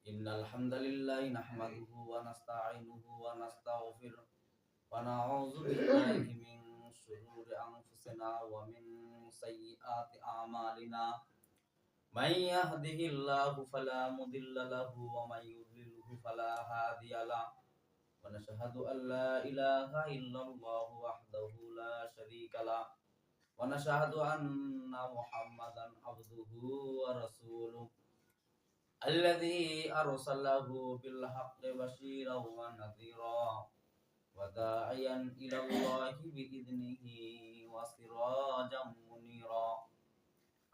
innal hamdalillah nahmaduhu wa nasta'inuhu wa nastaghfiruh wa na'udzu billahi min shururi anfusina wa min sayyiati a'malina. Man yahdihillahu fala mudilla lahu wa man yudlilhu fala hadiya lahu. Wa nashhadu an la ilaha illallah wahdahu la syarika lahu wa nashhadu anna Muhammadan abduhu wa rasuluh alladzi arsalahu bil haqqi basyiran wa nadhira wa da'iyan ila Allahi bi idnihi wa sirajan munira.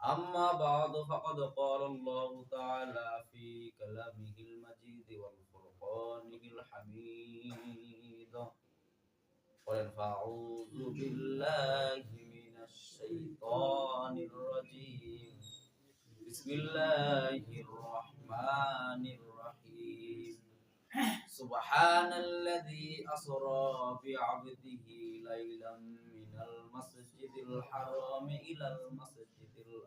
Amma ba'du faqad qala Allah ta'ala fi kalamihil majid wal furqanil hamid. Qul fa'udzu billahi minasy syaithanir rajim. Bismillahirrahmanirrahim. Subhanalladzi asra bi 'abdihi lailan minal masjidil haram ilal masjidil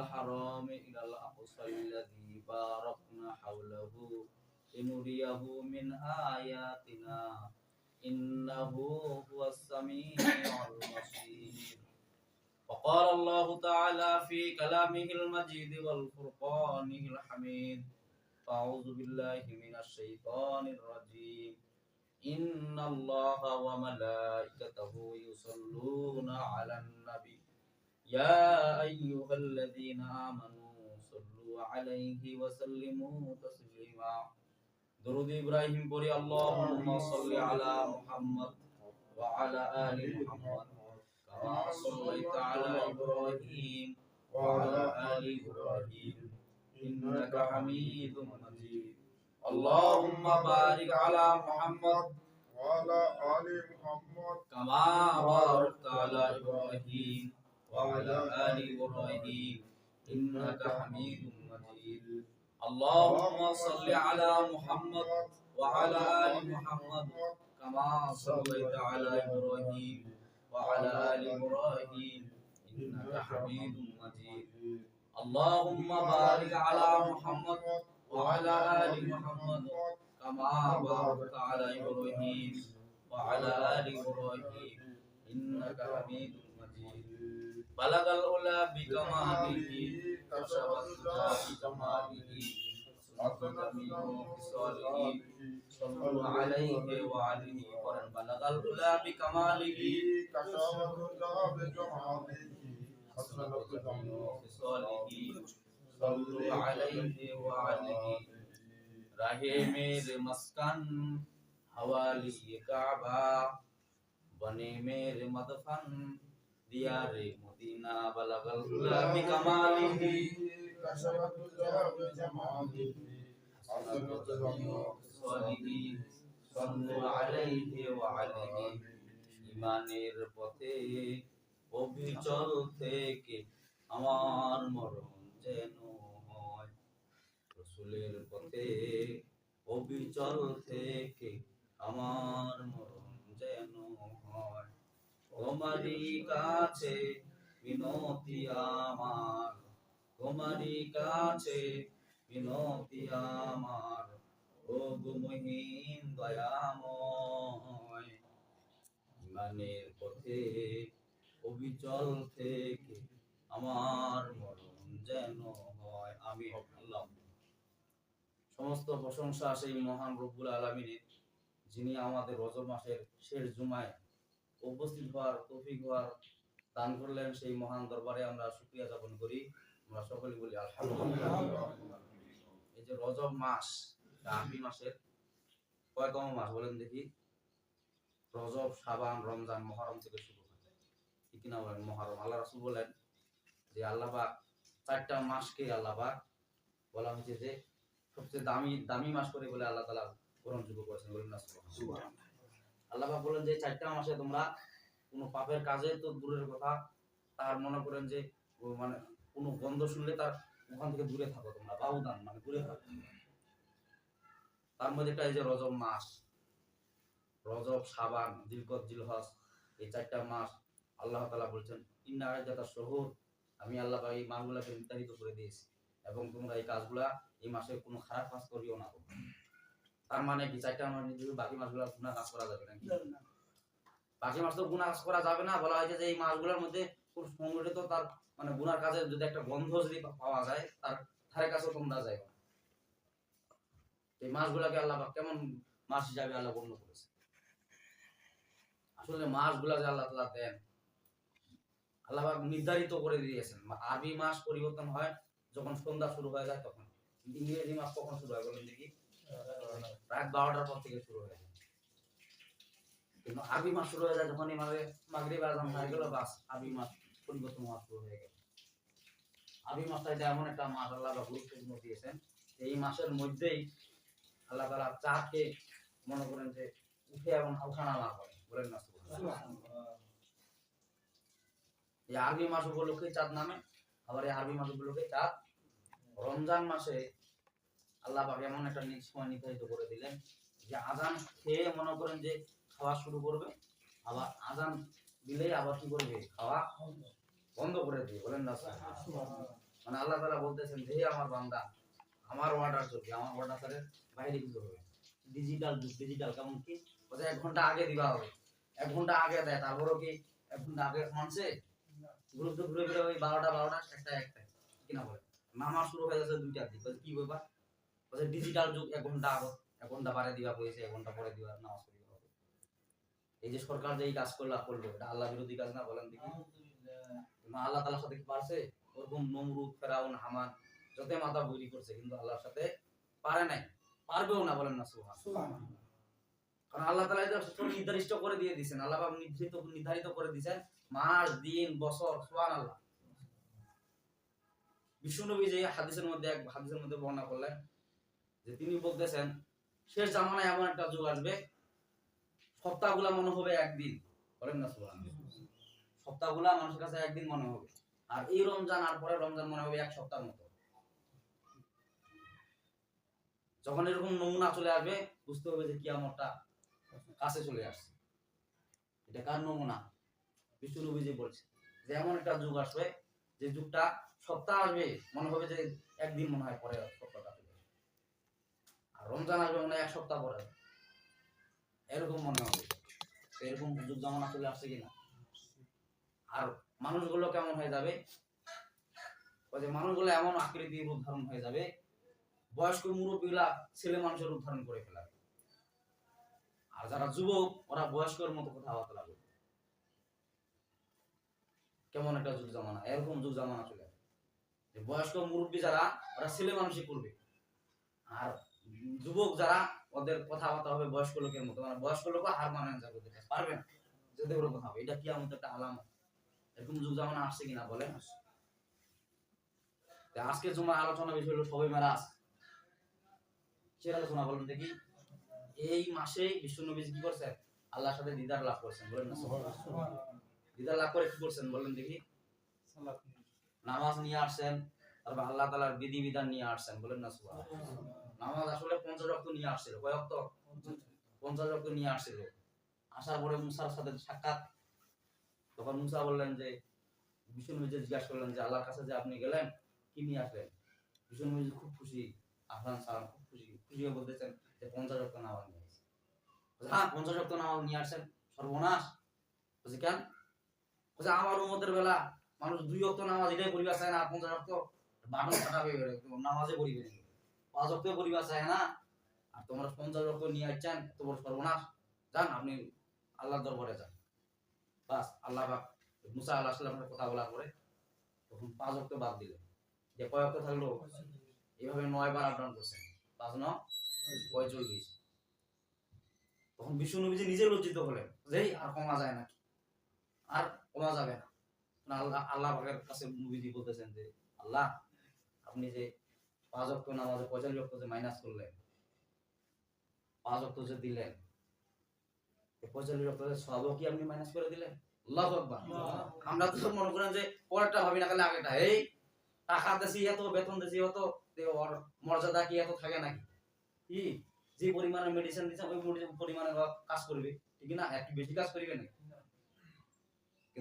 haram ilal aqsa alladzi barakna hawlahu linuriyahu min ayatina innahu huwas samiul basir. وقال الله تعالى في كلامه المجيد والفرقانه الحميد. أعوذ بالله من الشيطان الرجيم. إن الله وملائكته يصلون على النبي يا أيها الذين آمنوا صلوا عليه وسلموا تسليما. درود إبراهيم بوري اللهم صل على محمد وعلى آل محمد كما صليت على إبراهيم وعلى آل إبراهيم إنك حميد مجيد. اللهم بارك على محمد وعلى آل محمد كما باركت على إبراهيم وعلى آل إبراهيم إنك حميد مجيد. اللهم صل على محمد وعلى آل محمد كما صليت على إبراهيم وعلى آل إبراهيم إنك حميد مجيد. اللهم بارك على محمد وعلى آل محمد كما باركت على إبراهيم وعلى آل إبراهيم إنك حميد مجيد. بلغ العلا بكماله كشف الدجى بجماله حسن جميع خصاله صلوا عليه وعليه وسلم. بلغ العلا بكماله كشف الدجى بجماله حسن جميع خصاله صلوا عليه وعليه. राहे मेरे मस्कन हवाली काबा बने मेरे मदफन दियारे Medina. बलगल गुलाबी कमालिही كشف الدجى بجماله حسن جميع सलिही सल्लु अलैहि व आलिही. ইমানের পথে অবিচল থেকে আমার মরণ যেন হয়। রাসূলের পথে অবিচল থেকে আমার মরণ যেন হয়। তোমারই কাছে বিনতি আমার, তোমারই কাছে বিনতি আমার, ও গো মহিন দয়াময়। ইমানের পথে অবিচল থেকে আমার মরণ যেন হয়। আমিন। আল্লাহ। সমস্ত প্রশংসা সেই মহান রব্বুল আলামিনের, যিনি আমাদের রজব মাসের শেষ জুমায় উপস্থিত হওয়ার তৌফিক হওয়ার দান করলেন। সেই মহান দরবারে আমরা শুকরিয়া জ্ঞাপন করি। আমরা সকলে বলি আলহামদুলিল্লাহ। এই যে রজব মাস, আরবি মাসের কয়তম মাস বলেন দেখি? রজব, শাবান, রমজান, মুহররম থেকে শুরু হয়, ঠিক না বলেন? মুহররম। আল্লাহ রাসূল বলেন যে আল্লাহ পাক চারটা মাসকে আল্লাহ পাক বলা হয়েছে যে সবচেয়ে দামি মাস করে বলে আল্লাহ তাআলা গ্রহণযোগ্য করেছেন। বলেন না সুবহানাল্লাহ। আল্লাহ পাক বলেন যে চারটা মাসে তোমরা কোনো পাপের কাজে তো দূরের কথা, তার মনে করেন যে মানে কোনো গন্ধ শুনলে তার ওখান থেকে দূরে থাকো তোমরা, বাউদান মানে দূরে থাকো। তার মধ্যে একটা এই যে রজব মাস, রজব, শাবান, জিলকদ, জিলহজ, এই চারটা মাস আল্লাহ তাআলা বলছেন ইন্না আইদাতাশ শুহুর, আমি আল্লাহ পাক এই মাসগুলোকে নির্ধারিত করে দিয়েছি এবং তোমরা এই কাজগুলা এই মাসে কোনো খারাপ কাজ করিও না। তার মানে কি 4টা মাস নির্দিষ্ট, বাকি মাসগুলো গুনাহ কাজ করা যাবে নাকি? বাকি মাস তো গুনাহ কাজ করা যাবে না। বলা হয়েছে যে এই মাসগুলোর মধ্যে খুব সংগঠিত তার মানে গুনার কাজের যদি একটা গন্ধ যদি পাওয়া যায় তার ধারে কাছেও তোমরা যাইবে না। এই মাসগুলোকে আল্লাহ পাক কেমন মাস হিসাবে আল্লাহ গণ্য করেছে। আসলে মাসগুলা যে আল্লাহ তাআলা দেন, আল্লাহ পাক নির্ধারিত করে দিয়েছেন। আরবি মাস পরিবর্তন হয় যখন সন্ধ্যা শুরু হয়ে যায় তখন। ইংরেজি মাস কখন শুরু হয় বলেন দেখি? রাত 12টার পর থেকে শুরু হয়ে যায়। কিন্তু আরবি মাস শুরু হয়ে যায় যখন মাগরিব আযান হয়ে গেল, বাস আরবি মাস পরিবর্তন হওয়া শুরু হয়ে গেল। আরবি মাসটা এটা এমন একটা মাস আল্লাহ পাক গুরুত্বপূর্ণ দিয়েছেন, এই মাসের মধ্যেই আল্লাহ তাআলা চাঁদকে মনে করেন যে উঠে এবং ওঠানামা করে, বলেন না সুবহানাল্লাহ। এই আরবি মাস উপলক্ষে চাঁদ নামে, আবার এই আরবি মাস উপলক্ষে চাঁদ। রমজান মাসে আল্লাহ পাক এমন একটা সময় নির্ধারিত করে দিলেন যে আজান খেয়ে মনে করেন যে খাওয়া শুরু করবে, আবার আজান দিলেই আবার কি করবে, খাওয়া বন্ধ করে দিয়ে, বলেন না সুবহানাল্লাহ। মানে আল্লাহ তাআলা বলতেছেন যে হে আমার বান্দা, আমার অর্ডার চলবে, আমার অর্ডারের বাইরে কিছু হবে। ডিজিটাল যুগ, ডিজিটাল কেমন কি বলে 1 ঘন্টা আগে দিবা হবে, 1 ঘন্টা আগে দেয়, তারপরও কি 1 ঘন্টা আগে মানছে? গ্রুপ তো ঘুরে ঘুরে ওই 12টা একটা কিনা বলে নামাজ শুরু হয়ে যাচ্ছে 2টার দিকে, কি ব্যাপার? বলে ডিজিটাল যুগ, 1 ঘন্টা আগে 1 ঘন্টা বারে দিবা হয়েছে, 1 ঘন্টা পরে দিবা নামাজ পড়িবা হবে। এই যে সরকার যে এই কাজ করলো এটা আল্লাহ বিরোধী কাজ না, বলেন দেখি? আল্লাহ তাআলার সাথে কি পারছে? ওরকম নমরুদ, ফেরাউন, হামান যতই মাথা বৈরি করছে কিন্তু আল্লাহর সাথে পারে নাই, পারবেও না, বলেন না সুবহানাল্লাহ। কারণ আল্লাহ তাআলা এটা নির্দিষ্ট করে দিয়ে দিয়েছেন, আল্লাহ পাক নির্ধারিত করে দিয়েছেন মাস, দিন, বছর, সুবহানাল্লাহ। বিশ্বনবী যে হাদিসের মধ্যে বর্ণনা করলেন যে তিনি বলতেছেন শেষ জামানায় এমন একটা যুগ আসবে সপ্তাহগুলা মনে হবে একদিন, বলেন না সুবহানাল্লাহ। সপ্তাহগুলা মানুষের কাছে একদিন মনে হবে, আর এই রমজান আর পরে রমজান মনে হবে 1 সপ্তাহের মতো। যখন এরকম নমুনা চলে আসবে বুঝতে হবে যে কিয়ামতটা কাছে চলে আসছে। এটা কার নমুনা? বিশ্বনবী যে বলছে যে এমন একটা যুগ আসবে যে যুগটা সপ্তাহ আসবে মনে হবে যে একদিন মনে হয় পরে সপ্তাহটা চলে আসবে, আর রমজান আসবে মনে হয় 1 সপ্তাহ পরে, এরকম মনে হবে। এরকম যুগ জামানা চলে আসছে কিনা? আর মানুষগুলো কেমন হয়ে যাবে? ওই যে মানুষগুলো এমন আকৃতির রূপ ধারণ হয়ে যাবে, বয়স্ক মুরব্বীরা ছেলে মানুষের রূপ ধারণ করে ফেলাবে, আর যারা যুবক ওরা বয়স্কের মতো কথাবার্তা লাগবে। কেমন একটা যুগ জামানা, এরকম যুগ জামানা চলে আসবে যে বয়স্ক মুরব্বী যারা ওরা ছেলে মানুষই করবে, আর যুবক যারা ওদের কথাবার্তা হবে বয়স্ক লোকের মতো, মানে বয়স্ক লোক হার মানেন যাবে, পারবে না যদি ওর কথা হবে। এটা কি আমাদের একটা আলামত? এরকম যুগ জামানা আসছে কিনা বলেন? আজকে জুমার আলোচনা বিষয় হলো শবে মেরাজ। কিসের আলোচনা বলেন দেখি? এই মাসে বিশ্বনবী কি করছেন? আল্লাহর সাথে দিদার লাভ করেছেন, বলেন না সুবহানাল্লাহ। দিদার লাভ করে কি করছেন বলেন দেখি? নামাজ নিয়ে আসছেন, তারপর আল্লাহ তাআলার বিধিবিধান নিয়ে আসছেন, বলেন না সুবহানাল্লাহ। নামাজ আসলে 50 ওয়াক্ত নিয়ে আসছিল, কয় ওয়াক্ত? 50 ওয়াক্ত নিয়ে আসছিল। আসার পরে মুসার সাথে সাক্ষাৎ, তখন মুসা বললেন যে বিশ্বনবী জিজ্ঞাসা করলেন যে আল্লাহর কাছে যে আপনি গেলেন কি নিয়ে আসলেন? বিশ্বনবী খুব খুশি, আহলান সালাম, খুব খুশি হয়ে বলতেছেন যে 50 ওয়াক্ত নামাজ নিয়ে আসছি। হ্যাঁ 50 ওয়াক্ত নামাজ নিয়ে আসছেন, সর্বনাশ। বলছে কেন? বলছে আমার উম্মতের বেলা মানুষ 2 ওয়াক্ত নামাজ এটাই পড়িবা চায় না, 50 ওয়াক্ত বাটন ফাটাবে নামাজে পড়িবে না, 5 ওয়াক্ত পড়িবা চায় না, আর তোমরা 50 ওয়াক্ত নিয়ে আসছেন, এত বড় সর্বনাশ। যান আপনি আল্লাহর দরবারে যান। বাস আল্লাহ পাক মুসা আলাইহিস সালামের কথা বলার পরে তখন 5 ওয়াক্ত বাদ দিলেন, যে কয় ওয়াক্ত থাকলো? এইভাবে 9 বার আপ ডাউন করছেন, 5 9 45। তখন বিশ্বনবী নিজে লজ্জিত হলেন যে আর কমা যায় নাকি, আর কমা যাবে না। আল্লাহ পাকের কাছে নবীজি বলতেছেন যে আল্লাহ আপনি যে 5 ওয়াক্ত নামাজে 45 ওয়াক্ত যে মাইনাস করলেন, 5 ওয়াক্ত যে দিলেন, 45 ওয়াক্তের সওয়াবও কি আপনি মাইনাস করে দিলেন? আল্লাহু আকবার। আমরা তো মনে করেন যে পরেরটা ভাবি না, খালি আগেটা। এই টাকা দেছি এত, বেতন দেছি এত, ওর মর্যাদা কি এত থাকে নাকি? কি যে পরিমাণে মেডিসিন দিচ্ছে ওই পরিমাণে কাজ করবে, ঠিক না? একটু বেশি কাজ করবে না।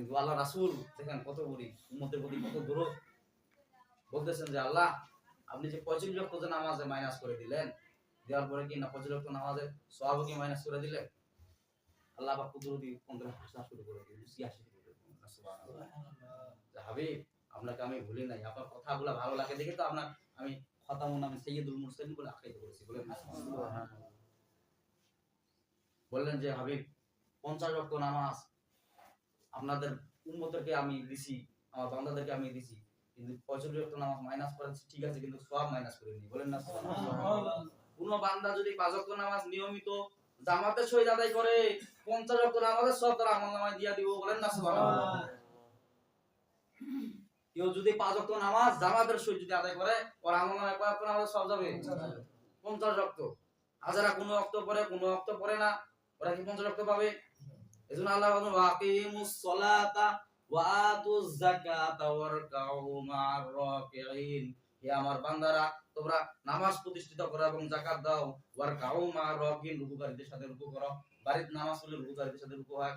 কিন্তু আল্লাহ রাসূল দেখেন কত বড় উম্মতের প্রতি কত দরদ, বলতেছেন যে আল্লাহ আপনি যে 25 ওয়াক্ত যে নামাজে মাইনাস করে দিলেন, দেওয়ার পরে কি না 25 ওয়াক্ত নামাজের সওয়াব কি মাইনাস করে দিলেন? আল্লাহ পাক কুদরতি 15 হাসা শুরু করে দিলেন, 86 শুরু করে দিলেন। সুবহানাল্লাহ। যে হাবিব আপনাকে আমি ভুলি নাই, আপনার কথাগুলো ভালো লাগে দেখে তো আপনার আমি খতামুন আমি সাইয়্যিদুল মুরসালিন বলে আখ্যায়িত করেছি, বলেন না সুবহানাল্লাহ। বললেন যে হাবিব 50 ওয়াক্ত নামাজ আপনাদের উম্মতদেরকে আমি দিছি, আমার বান্দাদেরকে আমি দিছি, কিন্তু 45 ওয়াক্ত নামাজ মাইনাস করেছি ঠিক আছে, কিন্তু সওয়াব মাইনাস করে নি, বলেন না সুবহানাল্লাহ। কোন বান্দা যদি 5 ওয়াক্ত নামাজ নিয়মিত জামাতের সহিত আদায় করে 50 ওয়াক্ত নামাজের সওয়াব তার আমলনামায় দিয়া দিব, বলেন না সুবহানাল্লাহ। কেউ যদি 5 ওয়াক্ত নামাজ জামাতের সহিত যদি আদায় করে ওর আমলনামায় কয় ওয়াক্ত নামাজের সওয়াব যাবে? 50 ওয়াক্ত। আর যারা কোনো ওয়াক্ত পড়ে কোনো ওয়াক্ত পড়ে না, ওরা কি 50 ওয়াক্ত পাবে? এজন্য আল্লাহ বলেন ওয়াকিমুস সালাতা ওয়া আতুজ যাকাতা ওয়ারকাউ মা'আর রাকিঈন। হে আমার বান্দারা তোমরা নামাজ প্রতিষ্ঠিত করো এবং যাকাত দাও, ওয়ারকাউ মা'আর রাকিঈন, রুকুকারীদের সাথে রুকু করো। বাড়িতে নামাজ পড়লে রুকুকারীদের সাথে রুকু হয়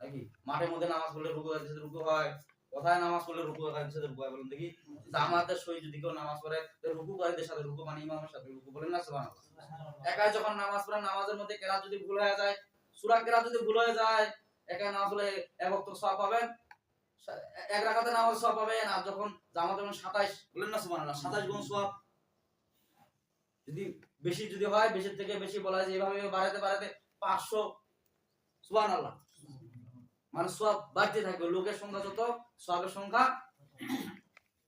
নাকি? মাঠের মধ্যে নামাজ পড়লে রুকুকারীদের সাথে রুকু হয়, কোথায় নামাজ পড়লে রুকুকারীদের সাথে রুকু হয় বলেন দেখি? জামাতের সহিত যদি কেউ নামাজ পড়ে তাহলে রুকুকারীদের সাথে রুকু মানে ইমামের সাথে রুকু, বলেন না সুবহানাল্লাহ। একাই যখন নামাজ পড়ে নামাজের মধ্যে কেরাত যদি ভুল হয়ে যায়, সূরা কেরাত যদি ভুল হয়ে যায়, একাই নামাজ পড়লে এক ওয়াক্ত সওয়াব পাবেন, এক রাকাতে নামাজ সওয়াব পাবেন। আর যখন জামাতে 27, বলেন না সুবহানাল্লাহ, 27 গুণ সওয়াব। যদি বেশি যদি হয়, বেশি থেকে বেশি বলা যায়, এভাবে বাড়াতে বাড়াতে 500, সুবহানাল্লাহ, মানে সওয়াব বাড়তে থাকবে। লোকের সংখ্যা যত সওয়াবের সংখ্যা,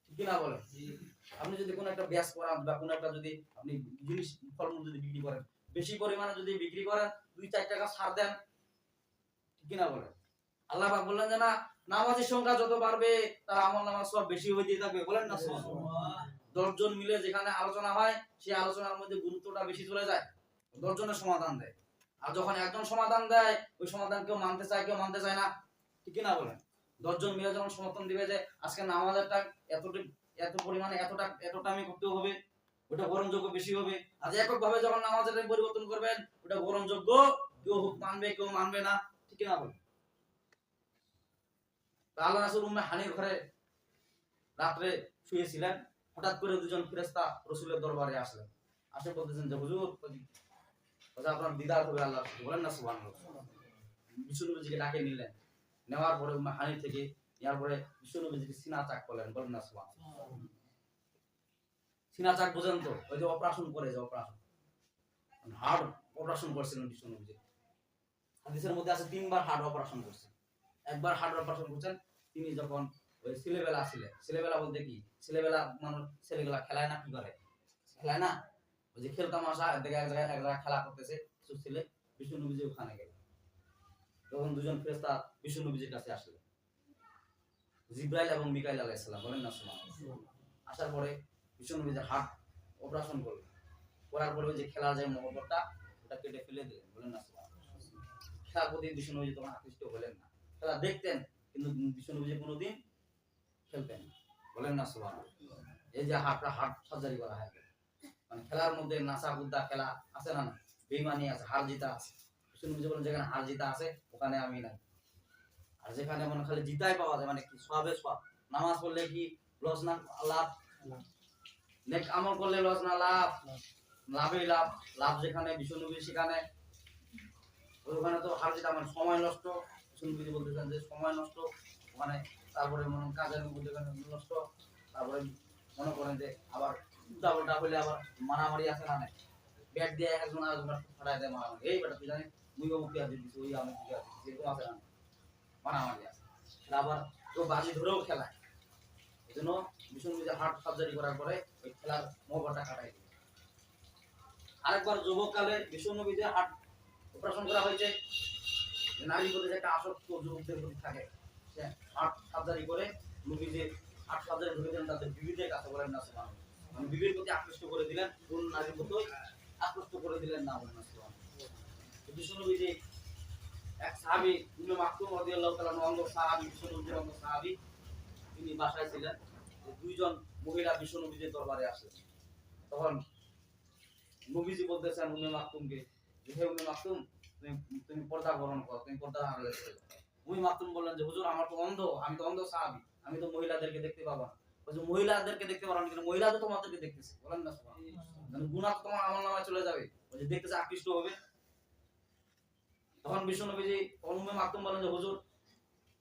ঠিক কি না বলেন? আপনি যদি কোনো একটা ব্যাস করান বা কোনো একটা যদি আপনি জিনিস ফলমূল যদি বিক্রি করেন, বেশি পরিমাণে যদি বিক্রি করেন, 2-4 টাকা ছাড় দেন, ঠিক কি না বলেন? আল্লাহ পাক বললেন যে না, নামাজের সংখ্যা যত বাড়বে তার আমলনামার সওয়াব বেশি হইতে থাকবে, বলেন না সুবহানাল্লাহ। 10 জন মিলে যেখানে আলোচনা হয় সেই আলোচনার মধ্যে গুরুত্বটা বেশি চলে যায়, 10 জনের সমাধান দেয়। আর যখন একজন সমাধান দেয় ওই সমাধান কেউ মানতে চায় কেউ মানতে চায় না, ঠিক কি না বলেন? 10 জন মিলে যখন সমর্থন দিবে যে আজকে নামাজেরটা এত পরিমাণে এতটা আমি করতে হবে, ওটা গ্রহণযোগ্য বেশি হবে। আর এককভাবে যখন নামাজের পরিবর্তন করবেন ওটা গ্রহণযোগ্য, কেউ মানবে কেউ মানবে না, ঠিক কি না বলেন? আল্লাহ রাসূল উম্মে হানির ঘরে রাতে শুয়েছিলেন, হঠাৎ করে দুজন ফেরেশতা রাসূলের দরবারে আসলেন। আসে বলতেছেন যে হুজুর আপনার দিদার হবে আল্লাহ, বলেন না সুবহানাল্লাহ। বিশ্বনবীজিকে ডাকে নিলেন, নেওয়ার পরে উম্মে হানির থেকে ইয়ার পরে বিশ্বনবীজিকে সিনা চাক করলেন, বলেন না সুবহানাল্লাহ। সিনা চাক বুঝেন তো, ওই যে অপারেশন করে, যে অপারেশন হার্ট অপারেশন করছিলেন বিশ্বনবীজি। হাদিসের মধ্যে আছে 3 বার হার্ট অপারেশন করছেন। একবার হার্ট অপারেশন করছেন তিনি যখন ওই ছেলেবেলা ছিলেন। ছেলেবেলা বলতে কি, ছেলেবেলা মানুষ ছেলেগুলা খেলায় না, কি করে খেলায় না, ওই যে খেলতামাশা দেখে এক জায়গায় খেলা করতেছে কিছু ছেলে, বিশ্বনবীজি ওখানে গেলেন। তখন দুজন ফেরেশতা বিশ্বনবীজির কাছে আসলেন, জিবরাইল এবং মিকাইল আলাইহিস সালাম, বলেন না সুবহানাল্লাহ। আসার পরে বিশ্বনবীজির হার্ট অপারেশন করলেন, করার পরে ওই যে খেলার যে মহব্বতটা ওটা কেটে ফেলে দিলেন, বলেন না সুবহানাল্লাহ। খেলার প্রতি বিশ্বনবীজি তখন আকৃষ্ট হলেন না, খেলা দেখতেন কিন্তু বিশ্বনবীজি কোনোদিন খেলতেন না, বলেন না সুবহানাল্লাহ। এই যে হার্ট সার্জারি করা হয়, মানে খেলার মধ্যে নাসা কুদ্দা খেলা আছে না, না বেঈমানি আছে, হার জিতা আছে। বিশ্বনবীজি বলেন যেখানে হার জিতা আছে ওখানে আমি নাই। আর যেখানে মনে খালি জিতাই পাওয়া যায়, মানে কি সওয়াবে সওয়াব, নামাজ পড়লে কি লস না লাভ, নেক আমল করলে লস না লাভ, লাভই লাভ। লাভ যেখানে বিশ্বনবী সেখানে, ওখানে তো হার জিতা মানে সময় নষ্ট। বিশ্বনবী বলতেছেন যে সময় নষ্ট ওখানে, তারপরে মনে কাজের মধ্যে নষ্ট, তারপরে মনে করেন যে আবার উল্টা হইলে আবার মারামারি আছে না, ব্যাট দিয়ে একজন আরেকজনের ফাটাই দেয়, মারামারি, এই বেটা তুই জানিস মুই মুক্তি আছে দিচ্ছি, ওই আমি মুক্তি আছে এরকম আছে না, মারামারি আছে। আবার কেউ বাজি ধরেও খেলায়। এই জন্য বিশ্বনবী হার্ট সার্জারি করার পরে ওই খেলার মহব্বতটা কাটাই দিল। আরেকবার যুবককালে বিশ্বনবীদের হার্ট অপারেশন করা হয়েছে, নারীর প্রতি যে একটা আসক্ত যুবকদের প্রতি থাকে, সে হার্ট সার্জারি করে নবীজির হার্ট সার্জারি ধরে দিলেন তাদের বিবিদের কাছে, বলেন না সুবহানাল্লাহ। মানে বিবির প্রতি আকৃষ্ট করে দিলেন, কোন নারীর প্রতি আকৃষ্ট করে দিলেন না, বলেন না সুবহানাল্লাহ। বিশ্বনবীজি এক সাহাবী উম্মে মাকতুম রাদিয়াল্লাহু তাআলা অন্ধ সাহাবী, বিশ্বনবীর অন্ধ সাহাবী, তিনি বাসায় ছিলেন। দুইজন মহিলা বিশ্বনবীজির দরবারে আসলেন। তখন নবীজি বলতেছেন উম্মে মাকতুমকে, হে উম্মে মাকতুম তুমি পর্দা গ্রহণ করো, তুমি পর্দা আড়ালে চলে যাও। উম্মে মাকতুম বললেন যে হুজুর আমার তো অন্ধ, আমি তো অন্ধ সাহাবী, আমি তো মহিলাদেরকে দেখতে পাবো না। বলছে মহিলাদেরকে দেখতে পারো না কিন্তু মহিলা তো তোমাদেরকে দেখতেছে, বলেন না সুবহানাল্লাহ, মানে গুনাহ তোমার আমলনামায় চলে যাবে। বলছে দেখতেছে আকৃষ্ট হবে। তখন বিশ্বনবীজি উম্মে মাকতুম বলেন যে হুজুর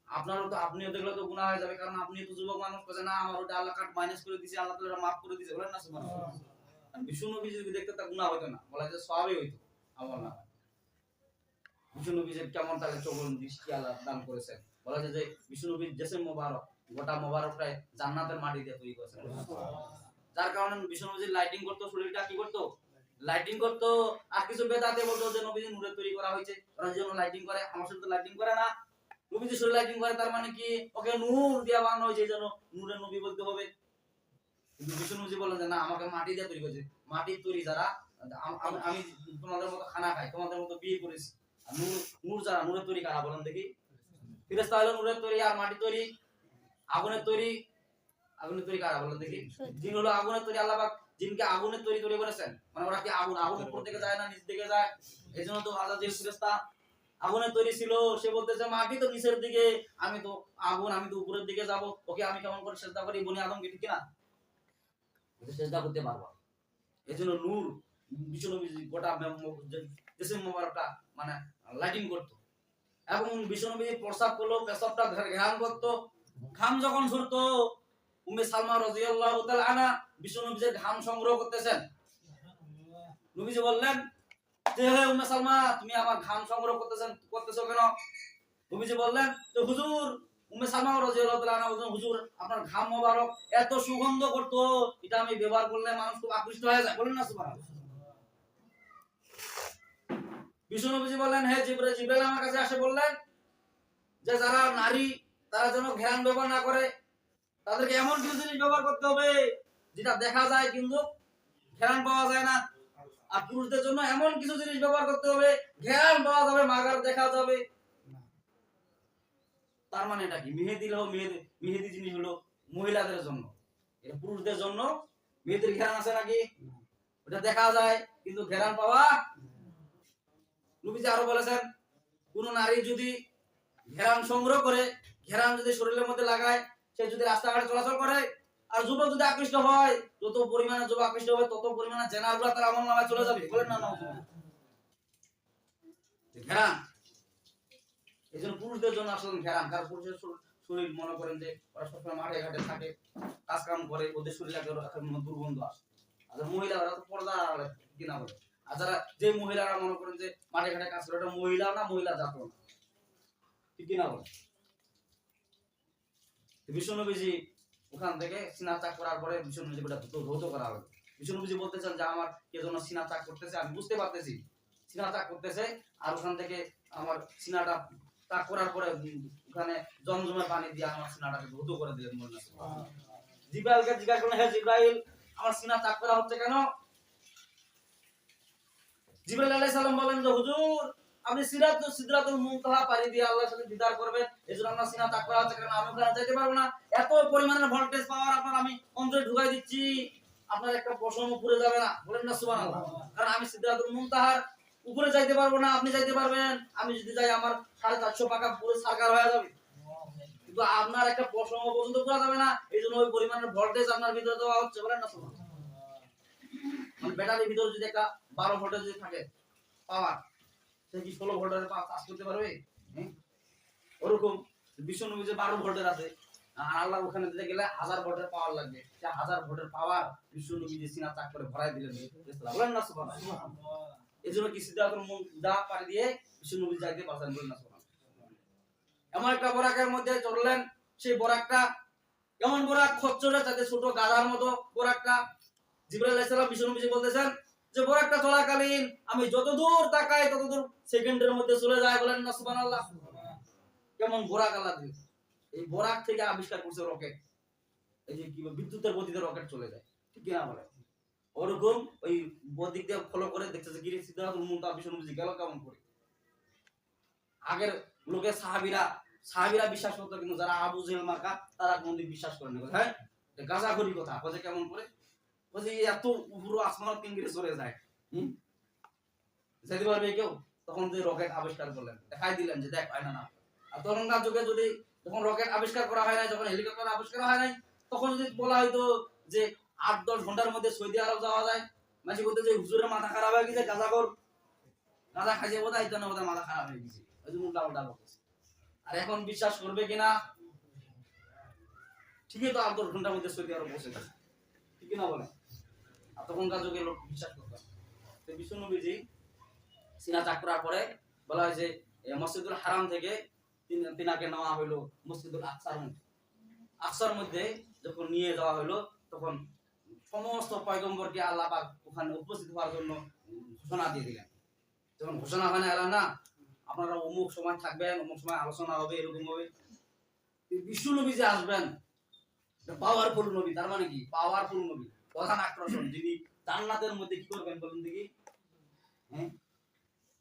আপনারও তো, আপনিও দেখলে তো গুনাহ হয়ে যাবে, কারণ আপনি তো যুবক মানুষ। বলছে না আমার ওটা আল্লাহ কাট মাইনাস করে দিয়েছে, আল্লাহ তাআলা মাফ করে দিয়েছে, বলেন না সুবহানাল্লাহ। বিশ্বনবীজি যদি দেখতে তা গুনাহ হতো না, বলা যায় সওয়াবই হইতো আমলনামায়। বিশ্বনবীজির কেমন তাহলে চোখের দৃষ্টি আল্লাহ দান করেছেন, বলা যায় যে বিশ্বনবীর জিসম মোবারক গোটা মোবারকটাই জান্নাতের মাটি দিয়ে তৈরি করেছেন। যার কারণে বিশ্বনবীজি লাইটিং করতো, শরীরটা কি করতো, লাইটিং করতো। আর কিছু বেদাতে বলতো যে নবীজি নূরে তৈরি করা হয়েছে, ওরা যেন লাইটিং করে, আমার সাথে লাইটিং করে না। নবীজি শরীর লাইটিং করে, তার মানে কি ওকে নূর দিয়ে বানানো হয়েছে, যেন নূরের নবী বলতে হবে। কিন্তু বিশ্বনবীজি বলেন যে না, আমাকে মাটি দিয়ে তৈরি করেছে। মাটির তৈরি যারা, আমি তোমাদের মতো খানা খাই, তোমাদের মতো বিয়ে করেছি। আর নূর, নূর যারা, নূরের তৈরি কারা বলেন দেখি? ফেরেশতা হলো নূরের তৈরি, আর মাটি তৈরি আগুনের তৈরি। আগুনের তৈরি কারা বলেন দেখি? জিন হলো আগুনের তৈরি। আল্লাহ পাক জিনকে আগুনের তৈরি তৈরি করেছেন, মানে ওরা কি আগুন, আগুন উপর থেকে যায় না নিচ দিকে যায়? এইজন্য তো আল্লাহ যে ফেরেশতা আগুনের তৈরি ছিল, সে বলতেছে মাটি তো নিচের দিকে, আমি তো আগুন, আমি তো উপরের দিকে যাব, ওকে আমি কেমন করে সিজদা করি বনি আদমকে, ঠিক না? ওকে সিজদা করতে পারবো। এইজন্য নূর বিশ্বনবী গোটা জিসম মোবারকটা মানে লাইটিং করতো। এবং বিশ্বনবী প্রস্রাব করলো, পেশাবটা ঘ্রাণ করতো। ঘাম যখন ঝরতো, উম্মে সালমা রাদিয়াল্লাহু তাআলা আনহা বিশ্বনবীর ঘাম সংগ্রহ করতেছেন। নবীজি বললেন যে হে উম্মে সালমা, তুমি আমার ঘাম সংগ্রহ করতেছো কেন? নবীজি বললেন যে হুজুর, উম্মে সালমা রাদিয়াল্লাহু তাআলা আনহা বললেন হুজুর আপনার ঘাম মোবারক এত সুগন্ধ করতো, এটা আমি ব্যবহার করলে মানুষ খুব আকৃষ্ট হয়ে যায়, বলেন না সুবহানাল্লাহ। বিশ্বনবীজি বললেন হে জিবরাইল, জিবরাইল আমার কাছে এসে বললেন যে যারা নারী, তারা যেন ঘ্রাণ ব্যবহার না করে, তাদেরকে এমন কিছু জিনিস ব্যবহার করতে হবে যেটা দেখা যায় কিন্তু ঘ্রাণ পাওয়া যায় না। আর পুরুষদের জন্য এমন কিছু জিনিস ব্যবহার করতে হবে ঘ্রাণ পাওয়া যাবে, মাগার দেখা যাবে। তার মানে এটা কি? মেহেদি হলো, মেহেদি জিনিস হলো মহিলাদের জন্য, এটা পুরুষদের জন্য মেহেদির ঘ্রাণ আছে নাকি? ওটা দেখা যায় কিন্তু ঘ্রাণ পাওয়া। নবীজি আরো বলেছেন কোন নারী যদি ঘ্রাণ সংগ্রহ করে, ঘ্রাণ যদি শরীরের মধ্যে লাগায়, সে যদি রাস্তাঘাটে চলাচল করে, আর যুবক যদি আকৃষ্ট হয়, যত পরিমাণে যুবক আকৃষ্ট হবে তত পরিমাণে জেনারগুলো তার আমলনামায় চলে যাবে, বলেন না? ঘ্রাণ এইজন্য পুরুষদের জন্য আসলে ঘ্রাণ, কারণ পুরুষের শরীর মনে করেন যে ওরা সবসময় মাঠে ঘাটে থাকে, কাজ কাম করে, ওদের শরীরে একটা দুর্গন্ধ আসে। আর মহিলারা তো পর্দা কিনা বলে। আর যারা যে মহিলারা মনে করেন যে মাঠে ঘাটে কাজ করে, ওটা মহিলা না, মহিলা জাত না, ঠিক কিনা বলে? বিশ্বনবীজি ওখান থেকে সিনা চাক করার পরে বিশ্বনবীজি ওটা ধৌত করা হলো। বিশ্বনবীজি বলতেছেন যে আমার কে যেন সিনা চাক করতেছে, আমি বুঝতে পারতেছি সিনা চাক করতেছে। আর ওখান থেকে আমার সিনাটা চাক করার পরে ওখানে জমজমের পানি দিয়ে আমার সিনাটাকে ধৌত করে দিলেন। জিব্রাইলকে জিজ্ঞাসা করলেন হে জিব্রাইল, আমার সিনা চাক করা হচ্ছে কেন? জিবরাইল আলাইহিস সালাম বলেন যে হুজুর আপনি সিদরাতুল মুনতাহা পাড়ি দিয়ে আল্লাহর সাথে দিদার করবেন, এজন্য আপনার সিনা তাক করা আছে, কারণ আমি ওখানে যেতে পারবো না। এত পরিমাণের ভোল্টেজ পাওয়ার আপনার আমি অন্তরে ঢুকাই দিচ্ছি, আপনার একটা পশমও পুড়ে যাবে না, বলেন না সুবহানাল্লাহ। কারণ আমি সিদরাতুল মুনতাহার উপরে যাইতে পারবো না, আপনি যাইতে পারবেন। আমি যদি যাই আমার 450 পাকা পুরো সারকার হয়ে যাবে, কিন্তু আপনার একটা পশমও পর্যন্ত পুরা যাবে না। এইজন্য ওই পরিমাণের ভোল্টেজ আপনার ভিতরে দেওয়া হচ্ছে, বলেন না সুবহানাল্লাহ। মানে ব্যাটারির ভিতরে যদি একটা 12 ভোল্টেজ যদি থাকে পাওয়ার, সে কি 16 ভোল্টের কাজ করতে পারবে? ওরকম বিশ্বনবী যে 12 ভোল্টের আছে, আর আল্লাহ ওখানে দিতে গেলে 1000 ভোল্টের পাওয়ার লাগবে। সে 1000 ভোল্টের পাওয়ার বিশ্বনবী যে সিনা চাক করে ভরাই দিলেন, বলেন না সুবহানাল্লাহ। এজন্য কি সিদরাতুল মুনতাহা পাড়ি দিয়ে বিশ্বনবী যাইতে পারছেন, বলেন না সুবহানাল্লাহ। এমন একটা বরাকের মধ্যে চললেন, সেই বরাকটা এমন বরাক, খচ্চরে তাতে ছোট গাধার মতো বরাকটা। জিবরাইল আলাইহিস সালাম বিশ্বনবীজি বলতেছেন যে বরাকটা চলাকালীন আমি যত দূর তাকাই তত দূর সেকেন্ডের মধ্যে চলে যায়, বলেন না সুবহানাল্লাহ। কেমন বরাক আল্লাহ দিল। এই বরাক থেকে আবিষ্কার করছে রকেট, এই যে কি বিদ্যুতের গতিতে রকেট চলে যায়, ঠিক কিনা বলে? ওরকম ওই বদিক দিয়ে ফলো করে দেখতেছে গিরি সিদরাতুল মুনতাহা বিশ্বনবীজি গেল কেমন করে। আগের লোকে সাহাবীরা বিশ্বাস করতো, কিন্তু যারা আবু জেহেল মার্কা তারা কোনদিন বিশ্বাস করে না। হ্যাঁ, এটা গাঁজাখড়ি কথা। বলে কেমন করে? বলে এত পুরো আসমান কিংগিরে চলে যায়, যেতে পারবে কেউ? তখন যে রকেট আবিষ্কার করলেন, দেখাই দিলেন যে দেখ হয় না। আর তখনকার যুগে যদি যখন রকেট আবিষ্কার করা হয় নাই, যখন হেলিকপ্টার আবিষ্কার হয় নাই, তখন যদি বলা হয়তো যে 8-10 ঘন্টার মধ্যে সৌদি আরব যাওয়া যায়, মাঝে বলতে যে হুজুরের মাথা খারাপ হয়ে গেছে, গাঁজা খাইছে বোধ হয়, বোধ মাথা খারাপ হয়ে গেছে, ওই জন্য উল্টা উল্টা বলতেছে। আর এখন বিশ্বাস করবে কিনা, ঠিকই তো 8-10 ঘন্টার মধ্যে সৌদি আরব পৌঁছে গেছে, ঠিক কিনা বলে। আর তখনকার যুগে লোক বিশ্বাস করতো। তো বিষ্ণু নবীজি সিনা ত্যাগ করার পরে বলা হয় যে মসজিদুল হারাম থেকে তিনাকে নেওয়া হইলো মসজিদুল আকসার মধ্যে যখন নিয়ে যাওয়া হলো, তখন সমস্ত পয়গম্বরকে আল্লাহ পাক ওখানে উপস্থিত হওয়ার জন্য ঘোষণা দিয়ে দিলেন। যখন ঘোষণা হয় না, এলাম না আপনারা অমুক সময় থাকবেন, অমুক সময় আলোচনা হবে, এরকম হবে। বিষ্ণু নবী যে আসবেন, পাওয়ারফুল নবী, তার মানে কি পাওয়ারফুল নবী, প্রধান আকর্ষণ, যিনি জান্নাতের মধ্যে কি করবেন বলেন দেখি, হ্যাঁ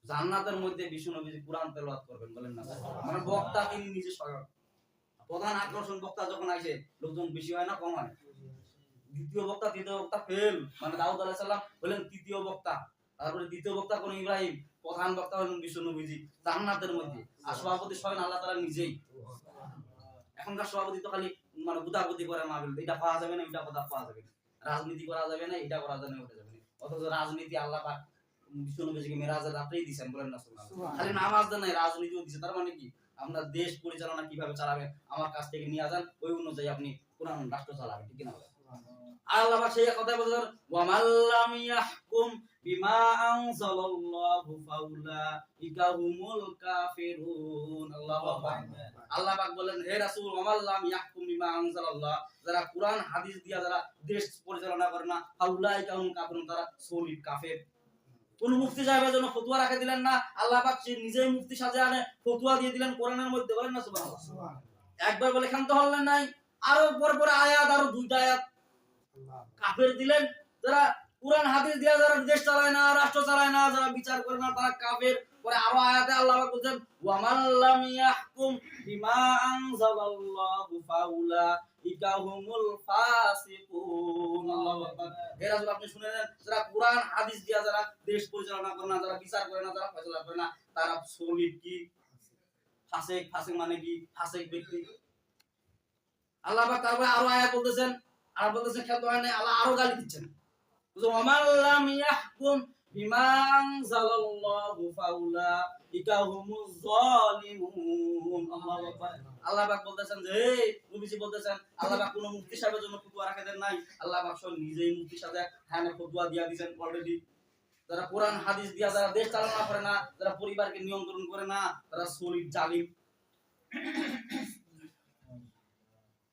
জান্নাতের মধ্যে বিষ্ণু নবী কুরআন তেলাওয়াত করবেন, বলেন না, মানে বক্তা তিনি নিজে স্বয়ং। প্রধান আকর্ষণ বক্তা যখন আসে, লোকজন বেশি হয় না কম হয়? দ্বিতীয় বক্তা তৃতীয় বক্তা ফেল, মানে দাউদ আলাইহিস সালাম হলেন তৃতীয় বক্তা, তারপরে দ্বিতীয় বক্তা কোন ইব্রাহিম, প্রধান বক্তা হলেন বিষ্ণু নবীজি জান্নাতের মধ্যে। আর সভাপতি স্বয়ং আল্লাহ তাআলা নিজেই। এখনকার সভাপতি তো খালি মানে গুদাগুদি করে মাহফিল, এটা পাওয়া যাবে না, এটা কথা পাওয়া যাবে না, রাজনীতি করা যাবে না, এটা করা যাবে না, ওটা যাবে না। অথচ রাজনীতি আল্লাহ পাক বিষ্ণু নবীজিকে মেরাজের রাতেই দিয়েছেন, বলেন না সুবহানাল্লাহ। খালি নামাজ দেন নাই, রাজনীতিও দিয়েছে। তার মানে কি আমরা দেশ পরিচালনা কিভাবে চালাবেন আমার কাছ থেকে নিয়ে যান, ওই অনুযায়ী আপনি কোরআন রাষ্ট্র চালাবেন, ঠিক না? আল্লাহ পাক সেই কথা বলেছেন, ওয়া মাল্লাম ইয়াহকুম বিমা আনজালাল্লাহু ফাউলাইকা হুমুল কাফিরুন। আল্লাহু আকবার। আল্লাহ পাক বলেন, হে রাসূল, ওয়া মাল্লাম ইয়াহকুম বিমা আনজালাল্লাহ, যারা কোরআন হাদিস দিয়া যারা দেশ পরিচালনা করে না, ফাউলাইকা হুমুল কাফিরুন, তারা সলিড কাফের। কোন মুফতি সাহেবের জন্য ফতোয়া রাখে দিলেন না, আল্লাহ পাক সে নিজেই মুফতি সাজে আনে ফতোয়া দিয়ে দিলেন কোরআনের মধ্যে, বলেন না সুবহানাল্লাহ। একবার বলে ক্ষান্ত হলেন নাই, আরো পর আয়াত, আরো 2টা আয়াত কাফের দিলেন। যারা কোরআন হাদিস দিয়া যারা দেশ চালায় না, রাষ্ট্র চালায় না, যারা বিচার করে না, তারা কাফের। পরে আরো আয়াতে আল্লাহ পাক বলেন, ওয়া মাল্লাম ইয়াহকুম বিমা আনজালাল্লাহু ফাউলাইকা হুমুল ফাসিকুন। আল্লাহু আকবার। হে রাসূল, আপনি শুনে নেন, যারা কোরআন হাদিস দিয়া যারা দেশ পরিচালনা করে না, যারা বিচার করে না, যারা ফয়সালা করে না, তারা সলিড কি ফাসিক। ফাসিক মানে কি? ফাসিক ব্যক্তি। আল্লাহ পাক তারপরে আরো আয়াত বলতেছেন, আর বলতেছেন খেয়াল করেন, আল্লাহ আরো গালি দিচ্ছেন, ওয়া মাল্লাম ইয়াহকুম বিমা আনজালাল্লাহু ফাউলাইকা হুমুজ জালিমুন। আল্লাহু আকবার। আল্লাহ পাক বলতেছেন যে, হে নবীজি বলতেছেন, আল্লাহ পাক কোন মুফতি সাহেবের জন্য ফতোয়া রাখে দেন নাই, আল্লাহ পাক স্বয়ং নিজেই মুফতি সাহেব হ্যাঁ ফতোয়া দিয়া দিবেন অলরেডি। যারা কোরআন হাদিস দিয়া যারা দেশ চালনা করে না, যারা পরিবারকে নিয়ন্ত্রণ করে না, তারা সলিড জালিম।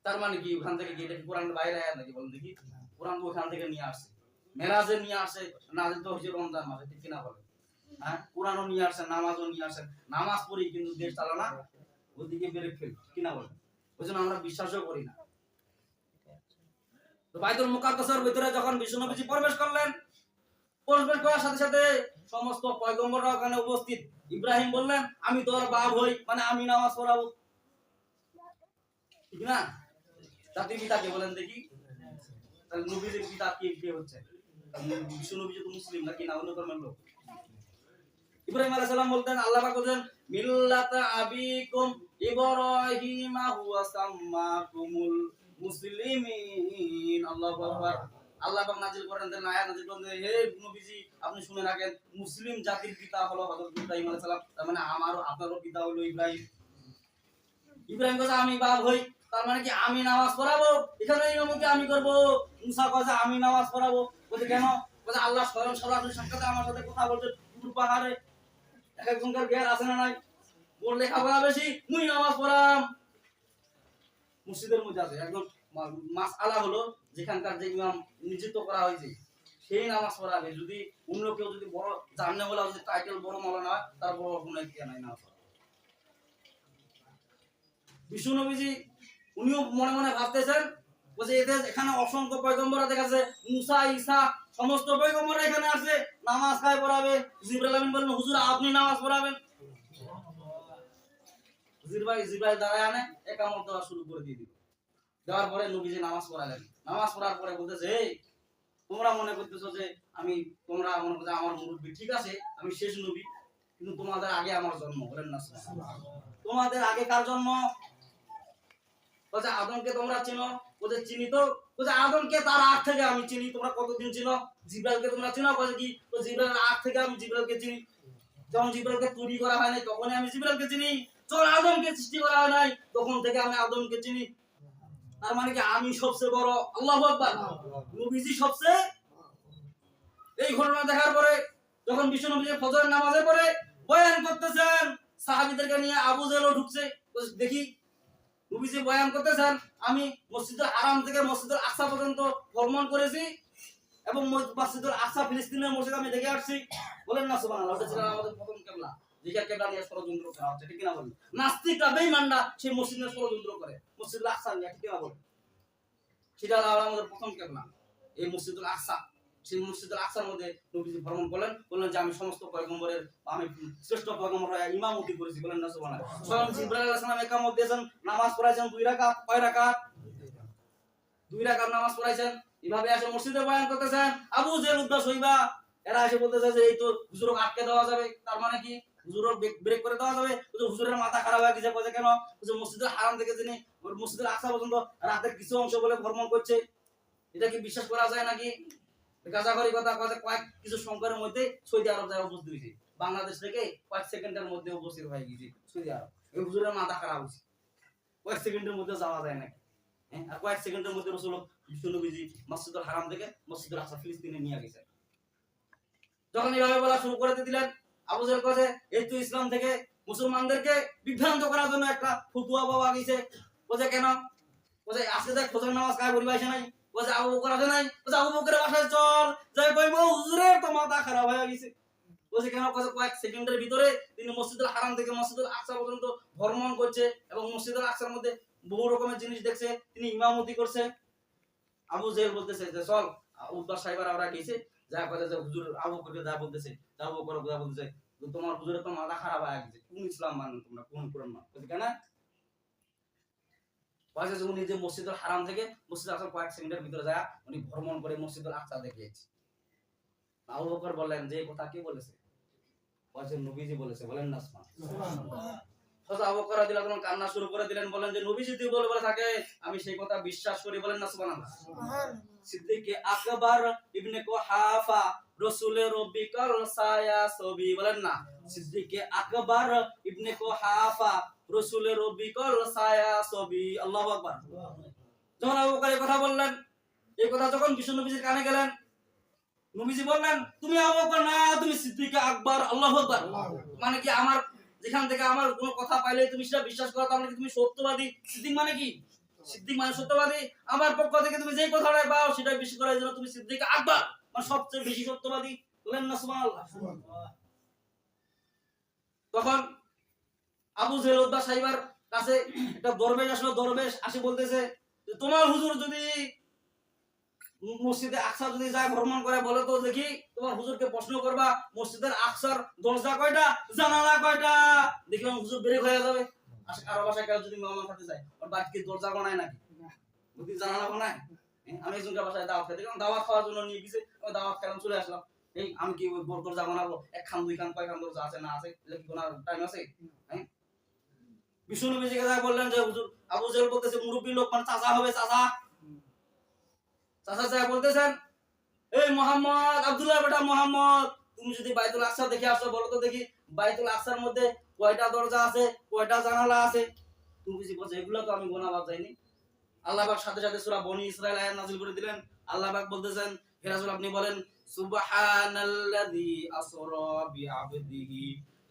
তার মানে কি ওখান থেকে কি এটা কোরআনের বাইরে আয়াত নাকি বলেন দেখি? কোরআন তো ওখান থেকে নিয়ে আসছে, মেরাজে নিয়ে আসে, নাজিল তো হচ্ছে রমজান মাসে, ঠিক কিনা বলেন? হ্যাঁ, কোরআনও নিয়ে আসেন, নামাজও নিয়ে আসেন, নামাজ পড়ি কিন্তু দেশ চালানা ওদিকে বেরে ফেল, ঠিক কিনা বলেন? ওই জন্য আমরা বিশ্বাসও করি না। তো বাইতুল মুকাদ্দাসের ভিতরে যখন বিষ্ণু নবীজি প্রবেশ করলেন, প্রবেশ করার সাথে সাথে সমস্ত পয়গম্বররা ওখানে উপস্থিত। ইব্রাহিম বললেন, আমি তোর বাপ হই, মানে আমি নামাজ পড়াবো, ঠিক না? জাতির পিতা কে বলেন দেখি? তাহলে নবীজির পিতা কে হচ্ছে? বিষ্ণু নবীজি তো মুসলিম নাকি না অন্য ধর্মের লোক? ইব্রাহিম আলাইহিস সালাম বলতেন, আল্লাহ পাক বলেন, মিল্লাতা আবিকুম ইব্রাহিম হুয়া সাম্মাকুমুল মুসলিমিন। আল্লাহু আকবার। আল্লাহ পাক নাজিল করেন, দেন আয়াত নাজিল করেন, হে নবীজি আপনি শুনে রাখেন, মুসলিম জাতির পিতা হলো হযরত ইব্রাহিম আলাইহিস সালাম, তার মানে আমারও আপনারও পিতা হলো ইব্রাহিম। ইব্রাহিম কাছে আমি বাপ হই, তার মানে কি আমি নামাজ পড়াবো, এখানে ইমামতি আমি করব। মুসা কাছে আমি নামাজ পড়াবো, বলে কেন? বলে আল্লাহ স্বয়ং সরাসরি সাক্ষাতে আমার সাথে কথা বলছেন দূর পাহাড়ে। একজনকার জ্ঞান আছে না নাই? ওর লেখাপড়া বেশি, মুই নামাজ পড়াম। মসজিদের মধ্যে আছে একদম মাসআলা হলো, যেখানকার যে ইমাম নিযুক্ত করা হয়েছে সেই নামাজ পড়াবে। যদি অন্য কেউ যদি বড় জাননে বলা যদি টাইটেল বড় মাওলানা হয়, তার বড় কোনো ইচ্ছা নাই নামাজ পড়া। বিষ্ণু নবীজি উনিও মনে মনে ভাবতেছেন, বলছে এখানে অসংখ্য পয়গম্বর দেখাচ্ছে, মুসা ঈসা সমস্ত পয়গম্বর এখানে আছে, নামাজ কায় পড়াবে? জিবরাইল আমিন বললেন, হুজুর আপনি নামাজ পড়াবেন। জিবরাইল দাঁড়ায় আনে ইকামত দেওয়া শুরু করে দিয়ে দিল। দেওয়ার পরে নবীজি নামাজ পড়ালেন। নামাজ পড়ার পরে বলতেছে, এই তোমরা মনে করতেছো যে তোমরা মনে করছো আমার মুরব্বী, ঠিক আছে আমি শেষ নবী, কিন্তু তোমাদের আগে আমার জন্ম, বলেন না? তো তোমাদের আগে কার জন্ম? বলছে আদমকে তোমরা চিনো? বলছে চিনি তো। বলছে আদমকে তার আগ থেকে আমি চিনি। তোমরা কতদিন চিনো? জিব্রাইলকে তোমরা চিনো? বলছে কি? তো জিব্রাইলের আগ থেকে আমি জিব্রাইলকে চিনি। যখন জিব্রাইলকে তৈরি করা হয় নাই তখনই আমি জিব্রাইলকে চিনি। যখন আদমকে সৃষ্টি করা হয় নাই তখন থেকে আমি আদমকে চিনি। তার মানে কি আমি সবচেয়ে বড়? আল্লাহু আকবার। নবীজি সবচেয়ে। এই ঘটনা দেখার পরে যখন বিশ্ব নবীজি ফজরের নামাজের পরে বয়ান করতেছেন, সাহাবীদেরকে নিয়ে আবু জেহেলও ঢুকছে। দেখি নবীজি বয়ান করতেছেন, আমি মসজিদুল হারাম থেকে মসজিদুল আকসা পর্যন্ত ভ্রমণ করেছি এবং মসজিদুল আকসা ফিলিস্তিনের মসজিদ আমি দেখে আসছি। বলেন না সুবহানাল্লাহ। ওটা ছিল আমাদের প্রথম কিবলা, যেটা কিবলা নিয়ে ষড়যন্ত্র করা হচ্ছে, ঠিক না বলেন? নাস্তিকরা বেঈমানরা সেই মসজিদ নিয়ে ষড়যন্ত্র করে, মসজিদুল আকসা নিয়ে, ঠিক না বলেন? সেটা আমাদের প্রথম কিবলা এই মসজিদুল আকসা। সেই মসজিদুল আকসার মধ্যে নবীজি ভ্রমণ করলেন, বললেন যে আমি সমস্ত পয়গম্বরের আমি শ্রেষ্ঠ পয়গম্বর হয়ে ইমামতি করেছি। বলেন না সুবহানাল্লাহ। স্বয়ং জিবরাইল আলাইহিস সালাম ইকামত দিয়েছেন, নামাজ পড়াইছেন 2 রাকাত। কয় রাকাত? 2 রাকাত নামাজ পড়াইছেন। এভাবে এসে মসজিদে বয়ান করতেছেন। আবু জেহেল উদ্দাস হইবা, এরা এসে বলতেছে যে এই তো হুজুরকে আটকে দেওয়া যাবে। তার মানে কি? হুজুরক ব্রেক করে দেওয়া যাবে। হুজুরের মাথা খারাপ হয়ে গেছে। বলে কেন? মসজিদুল হারাম থেকে তিনি মসজিদুল আকসা পর্যন্ত রাতের কিছু অংশ বলে ভ্রমণ করছে। এটা কি বিশ্বাস করা যায় নাকি? গাজাগরি কথা কয়েক কিছু সংকটের মধ্যে সৌদি আরব যায় উপস্থিত হয়েছে। বাংলাদেশ থেকে কয়েক সেকেন্ডের মধ্যে উপস্থিত হয়ে গেছে সৌদি আরব। এই হুজুরের মাথা খারাপ হয়েছে। কয়েক সেকেন্ডের মধ্যে যাওয়া যায় নাকি? হ্যাঁ, আর কয়েক সেকেন্ডের মধ্যে রাসূল বিশ্বনবীজি মসজিদুল হারাম থেকে মসজিদুল আকসা ফিলিস্তিনে নিয়ে গেছে। যখন এইভাবে বলা শুরু করে দিলেন, আবু জেহেল কাছে এই তো ইসলাম থেকে মুসলমানদেরকে বিভ্রান্ত করার জন্য একটা ফতোয়া পাওয়া গেছে। বলে কেন? বলে আজকে দেখ ফজর নামাজ কায় পড়িবা আসে নাই। বলে আবু বকর আসে নাই। বলে আবু বকরের বাসায় চল, যাই কইব হুজুরের তো মাথা খারাপ হয়ে গেছে। বলে কেন? কয়েক সেকেন্ডের ভিতরে তিনি মসজিদুল হারাম থেকে মসজিদুল আকসা পর্যন্ত ভ্রমণ করছে এবং মসজিদুল আকসার মধ্যে বহু রকমের জিনিস দেখছে, তিনি ইমামতি করছে। আবু জেহেল বলতেছে যে চল, উদ্বাস সাহেবরা ওরা গেছে, যা কইছে যে হুজুর আবু বকরকে যা বলতেছে, যা আবু বকর যা বলতেছে, তোমার হুজুরের তো মাথা খারাপ হয়ে গেছে, কোন ইসলাম মানেন তোমরা, কোন কোরআন মানো? বলে কেন? কয়েছে যে উনি যে মসজিদুল হারাম থেকে মসজিদুল আকসা কয়েক সেকেন্ডের ভিতরে যায় উনি ভ্রমণ করে মসজিদুল আকসা দেখিয়েছে। আবু বকর বললেন যে কথা কে বলেছে? কয়েছে নবীজি বলেছে। বলেন না সুবহানাল্লাহ। হযরত আবু বকর রাদিয়াল্লাহু আনহু কান্না শুরু করে দিলেন, বলেন যে নবী যদি বলে থাকে আমি সেই কথা বিশ্বাস করি। বলেন না সুবহানাল্লাহ। সিদ্দিকে আকবর ইবনে কুহাফা রাসূলের রব্বিকাল সায়া সবি। বলেন না সিদ্দিকে আকবর ইবনে কুহাফা রাসূলের রব্বিকাল সায়া সবি। আল্লাহু আকবার। যখন আবু বকর এই কথা বললেন, এই কথা যখন বিশ্ব নবীজির কানে গেলেন, নবীজি বললেন তুমি আবু বকর না, তুমি সিদ্দিকে আকবর। আল্লাহু আকবার। মানে কি আমার যেখান থেকে আমার কোনো কথা পাইলে তুমি সেটা বিশ্বাস করো, তার মানে তুমি সত্যবাদী। সিদ্দিক মানে কি? সিদ্দিক মানে সত্যবাদী। আমার পক্ষ থেকে তুমি যেই কথাটাই পাও সেটাই বিশ্বাস করার জন্য তুমি সিদ্দিক আকবর, মানে সবচেয়ে বেশি সত্যবাদী। বলেন না সুবহানাল্লাহ। তখন আবু জেহেল উদ্বাস সাহেবের কাছে একটা দরবেশ আসলো। দরবেশ আসি বলতেছে যে তোমার হুজুর যদি মসজিদে আকসা যদি যায় ভ্রমণ করে, বলো তো দেখি তোমার হুজুরকে প্রশ্ন করবা মসজিদের আকসার দরজা কয়টা, জানালা কয়টা। দেখলাম হুজুর বেরিয়ে হয়ে যাবে। আচ্ছা কারো বাসায় কেউ যদি মেহমান থাকতে যায়, ওর বাড়িতে কি দরজা বানায় নাকি? বুদ্ধি জানালা বানায়? আমি একজনকার বাসায় দাওয়াত খেতে গেলাম, দাওয়াত খাওয়ার জন্য নিয়ে গেছে, আমি দাওয়াত খেলাম, চলে আসলাম। এই আমি কি দরজা বানাবো? এক খান দুই খান কয় খান দরজা আছে না আছে, এটা কি কোনো টাইম আছে? হ্যাঁ, বিষ্ণু নবীজিকে যা বললেন যে হুজুর, আবু জেহেল বলতেছে মুরব্বী লোক, মানে চাচা হবে, চাচা চাচা সাহেব বলতেছেন এই মোহাম্মদ, আব্দুল্লাহ বেটা মোহাম্মদ, তুমি যদি বাইতুল আকসা দেখে আসো, বলো তো দেখি বাইতুল আকসার মধ্যে কয়টা দরজা আছে, কয়টা জানালা আছে। তুমি বুঝি বলছো এগুলো তো আমি গোনা বাদ যাইনি। আল্লাহ পাক সাথে সাথে সূরা বনি ইসরাইল আয়াত নাযিল করে দিলেন। আল্লাহ পাক বলতেছেন হে রাসূল আপনি বলেন সুবহানাল্লাযী আসরা বিআবদিহি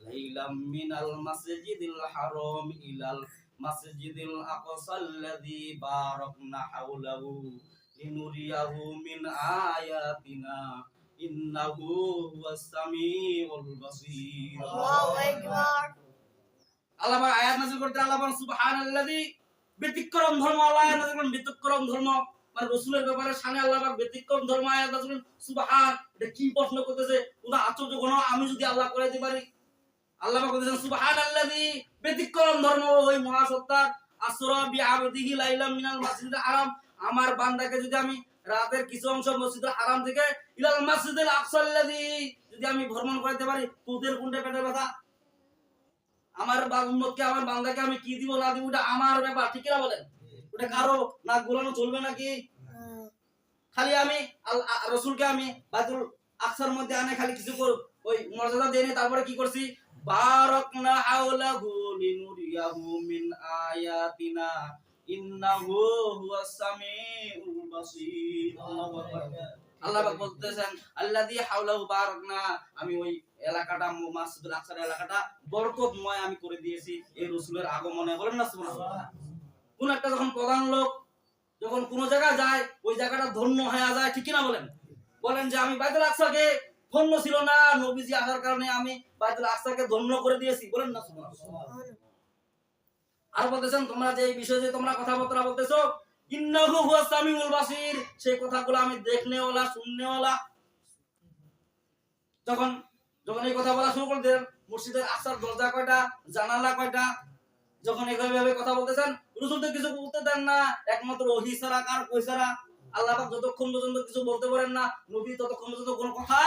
লাইলাম মিনাল মাসজিদিল হারাম ইলাল মাসজিদিল আকসাল্লাযী বারাকনা হাওলাহু লিনুরিয়াহু মিন আয়াতিনা ইন্নাহু হুয়াস সামিউল বাসীর। আল্লাহু আকবার। আল্লাহ পাক আয়াত নাযিল করতে আল্লাহ বলেন সুবহানাল্লাযী, ব্যতিক্রম ধর্ম। আল্লাহ আয়াত নাযিল করেন ব্যতিক্রম ধর্ম, মানে রাসূলের ব্যাপারে শানে আল্লাহ পাক ব্যতিক্রম ধর্ম আয়াত নাযিল করেন। সুবহান, এটা কি প্রশ্ন করতেছে? ওটা আশ্চর্য কোন আমি যদি আল্লাহ করাইতে পারি। আল্লাহ পাক বলেন সুবহানাল্লাযী, ব্যতিক্রম ধর্ম ওই মহাসত্তার, আসরা বিআবদিহি লাইলাম মিনাল মাসজিদিল হারাম, আমার বান্দাকে যদি আমি রাতের কিছু অংশ মসজিদুল হারাম থেকে ইলাল মাসজিদিল আকসাল্লাযী যদি আমি ভ্রমণ করাইতে পারি, তোদের কোনটা পেটের ব্যথা? আমার উম্মতকে আমার বান্দাকে আমি কি দিব না দিব ওটা আমার ব্যাপার, ঠিক না বলেন? ওটা কারো না গোলানো চলবে নাকি? খালি আমি রসুলকে আমি বাইতুল আকসার মধ্যে আনে খালি কিছু ওই মর্যাদা দেনে, তারপরে কি করছি? বারাকনা হাওলাহু লিনুরিয়াহু মিন আয়াতিনা ইন্নাহু হুয়াস সামিউল বাসীর। আল্লাহু আকবার। আল্লাহ পাক বলতেছেন আল্লাযী হাওলাহু বারাকনা, আমি ওই এলাকাটা মসজিদুল আকসার এলাকাটা বরকতময় আমি করে দিয়েছি এই রাসূলের আগমনে। বলেন না সুবহানাল্লাহ। কোন একটা যখন প্রধান লোক যখন কোন জায়গায় যায় ওই জায়গাটা ধন্য হয়ে যায়, ঠিক না বলেন? বলেন যে আমি বাইতুল আকসাকে ধন্য ছিল না, নবীজি আসার কারণে আমি বাইতুল আকসাকে ধন্য করে দিয়েছি। বলেন না সুবহানাল্লাহ। আর বলতেছেন তোমরা যে এই বিষয়ে যে তোমরা কথাবার্তা বলতেছো, ইন্নাহু হুয়াস সামিউল বাসীর, সেই কথাগুলো আমি দেখনেওয়ালা শুননেওয়ালা। যখন যখন এই কথা বলা শুরু করলেন, মসজিদের আকসার দরজা কয়টা, জানালা কয়টা, যখন এইভাবে কথা বলতেছেন, রাসূল তো কিছু বলতে দেন না, একমাত্র ওহী ছাড়া কার কই ছাড়া আল্লাহ পাক যতক্ষণ পর্যন্ত কিছু বলতে পারেন না, নবী ততক্ষণ পর্যন্ত কোনো কথা।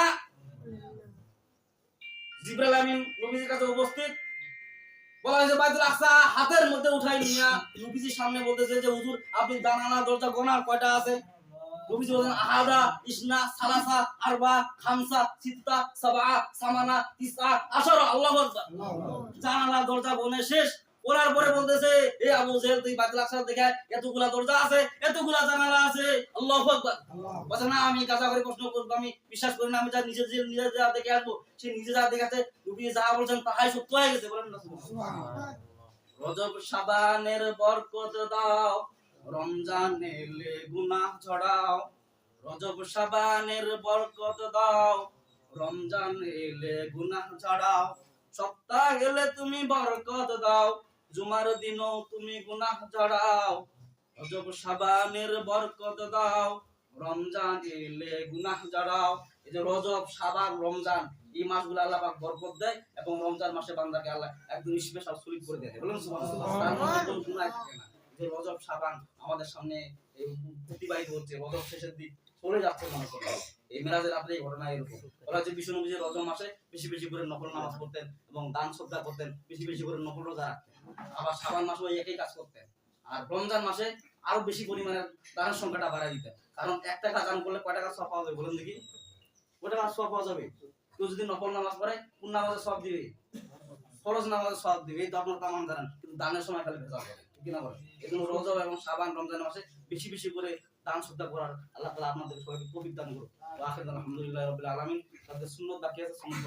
জিবরাইল আমিন নবীর কাছে উপস্থিত, বলা হয়েছে বাইতুল আকসা হাতের মধ্যে উঠাই নিয়া নবীজির সামনে বলতেছে যে হুজুর আপনি জানালা দরজা গোনার কয়টা আছে? নবীজি বলেন আহাদা ইসনা সালাসা আরবা খামসা সিত্তা সাবা সামানা তিসা আশারা। আল্লাহু আকবার। জানালা দরজা গোনে শেষ করার পরে বলতেছে এ আবু জেহেল তুই বাইতুল আকসা দেখে এতগুলা দরজা আছে, এতগুলা জানালা আছে। আল্লাহু আকবার। বলে না আমি কাজা করে প্রশ্ন করব, আমি বিশ্বাস করি না, আমি যা নিজে যা দেখে আসবো সে নিজে যা দেখে আছে নবী যা বলছেন তাই সত্য হয়ে গেছে। বলেন না সুবহানাল্লাহ। রজব শাবানের বরকত দাও, রমজান এলে গুনাহ ঝরাও। রজব শাবানের বরকত দাও, রমজান এলে গুনাহ ঝরাও। সপ্তাহ গেলে তুমি বরকত দাও, জুমার দিনও তুমি গুনাহ ঝরাও। রজব শাবানের বরকত দাও, রমজান এলে গুনাহ ঝরাও। এই যে রজব শাবান রমজান এই মাসগুলো আল্লাহ পাক বরকত দেয় এবং রমজান মাসে বান্দাকে আল্লাহ একদম স্পেশাল সুলিপ করে দেয়। বলুন সুবহানাল্লাহ। তার মধ্যে কোনো গুনাহ থাকে না। যে রজব শাবান আমাদের সামনে প্রতিবাহিত হচ্ছে, রজব শেষের দিক চলে যাচ্ছে মনে করি। এই মেরাজের রাতে এই ঘটনা এরকম। ওরা যে বিষ্ণু নবী রজব মাসে বেশি বেশি করে নফল নামাজ পড়তেন এবং দান সদকা করতেন, বেশি বেশি করে নফল রোজা রাখতেন। আবার শাবান মাসে ওই একই কাজ করতেন। আর রমজান মাসে আরো বেশি পরিমাণে দানের সংখ্যাটা বাড়ায় দিতেন। কারণ এক টাকা দান করলে কয় টাকা সওয়াব পাওয়া যাবে বলুন দেখি? ওটা টাকা সওয়াব পাওয়া যাবে। কেউ যদি নফল নামাজ পড়ে কোন নামাজের সওয়াব দিবে? ফরজ নামাজের সওয়াব দিবে। এই তো আপনারা তামাম জানেন, কিন্তু দানের সময় খালি ভেজাল করে, ঠিক না বলেন? এজন্য রজব এবং শাবান রমজান মাসে বেশি বেশি করে দান সদকা করার আল্লাহ তাআলা আপনাদের সবাইকে তৌফিক দান করুন। ওয়া আখিরু আলহামদুলিল্লাহি রাব্বিল আলামিন। তাদের সুন্নাত বাকি আছে, সুন্নাত